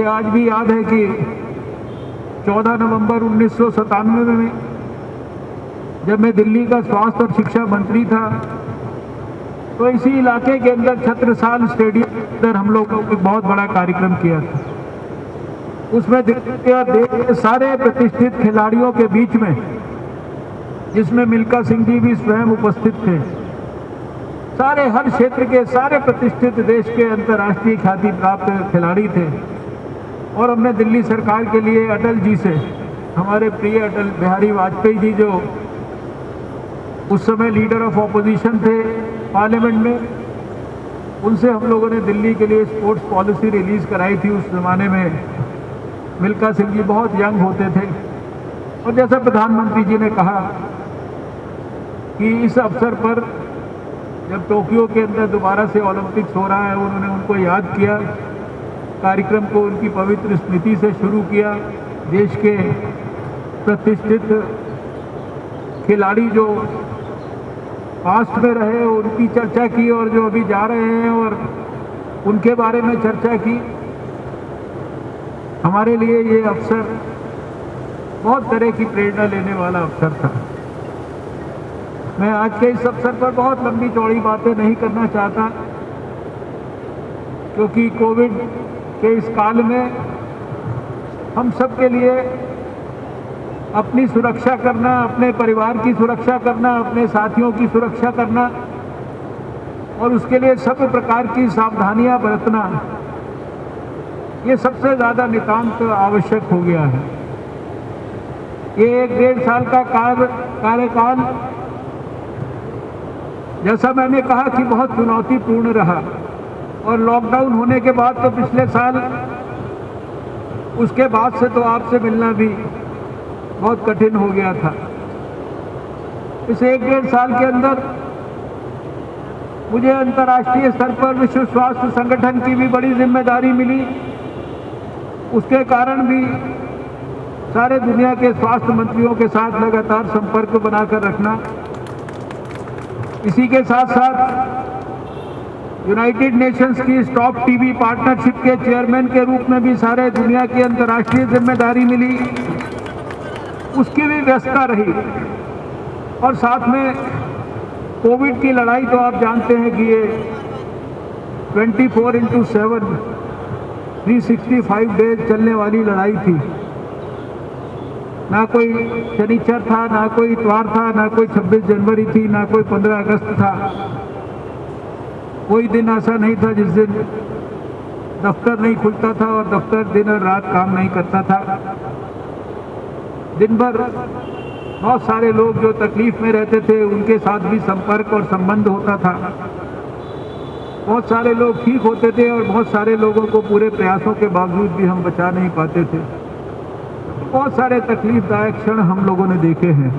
आज भी याद है कि 14 नवंबर 1997 में जब मैं दिल्ली का स्वास्थ्य और शिक्षा मंत्री था तो इसी इलाके के अंदर छत्रसाल स्टेडियम के अंदर हम लोगों ने एक बहुत बड़ा कार्यक्रम किया था। उसमें देश के सारे प्रतिष्ठित खिलाड़ियों के बीच में, जिसमें मिल्खा सिंह जी भी स्वयं उपस्थित थे, सारे हर क्षेत्र के सारे प्रतिष्ठित देश के अंतर्राष्ट्रीय ख्याति प्राप्त खिलाड़ी थे। और हमने दिल्ली सरकार के लिए अटल जी से, हमारे प्रिय अटल बिहारी वाजपेयी जी जो उस समय लीडर ऑफ ऑपोजिशन थे पार्लियामेंट में, उनसे हम लोगों ने दिल्ली के लिए स्पोर्ट्स पॉलिसी रिलीज कराई थी। उस जमाने में मिल्खा सिंह जी बहुत यंग होते थे और जैसा प्रधानमंत्री जी ने कहा कि इस अवसर पर जब टोक्यो के अंदर दोबारा से ओलंपिक्स हो रहा है, उन्होंने उनको याद किया, कार्यक्रम को उनकी पवित्र स्मृति से शुरू किया। देश के प्रतिष्ठित खिलाड़ी जो पास्ट में रहे उनकी चर्चा की और जो अभी जा रहे हैं और उनके बारे में चर्चा की। हमारे लिए ये अवसर बहुत तरह की प्रेरणा लेने वाला अवसर था। मैं आज के इस अवसर पर बहुत लंबी चौड़ी बातें नहीं करना चाहता, क्योंकि कोविड के इस काल में हम सब के लिए अपनी सुरक्षा करना, अपने परिवार की सुरक्षा करना, अपने साथियों की सुरक्षा करना और उसके लिए सब प्रकार की सावधानियां बरतना, ये सबसे ज़्यादा नितांत आवश्यक हो गया है। ये 1-1.5 साल का कार्यकाल, जैसा मैंने कहा कि बहुत चुनौतीपूर्ण रहा और लॉकडाउन होने के बाद तो पिछले साल, उसके बाद से तो आपसे मिलना भी बहुत कठिन हो गया था। इस 1-1.5 साल के अंदर मुझे अंतर्राष्ट्रीय स्तर पर विश्व स्वास्थ्य संगठन की भी बड़ी जिम्मेदारी मिली। उसके कारण भी सारे दुनिया के स्वास्थ्य मंत्रियों के साथ लगातार संपर्क बनाकर रखना। इसी के साथ साथ यूनाइटेड नेशंस की स्टॉप टीबी पार्टनरशिप के चेयरमैन के रूप में भी सारे दुनिया की अंतर्राष्ट्रीय जिम्मेदारी मिली, उसकी भी व्यस्तता रही। और साथ में कोविड की लड़ाई तो आप जानते हैं कि ये 24/7 365 डेज चलने वाली लड़ाई थी। ना कोई शनिचर था, ना कोई इतवार था, ना कोई 26 जनवरी थी, ना कोई 15 अगस्त था। कोई दिन ऐसा नहीं था जिस दिन दफ्तर नहीं खुलता था और दफ्तर दिन और रात काम नहीं करता था। दिन भर बहुत सारे लोग जो तकलीफ में रहते थे उनके साथ भी संपर्क और संबंध होता था। बहुत सारे लोग ठीक होते थे और बहुत सारे लोगों को पूरे प्रयासों के बावजूद भी हम बचा नहीं पाते थे। बहुत सारे तकलीफदायक क्षण हम लोगों ने देखे हैं।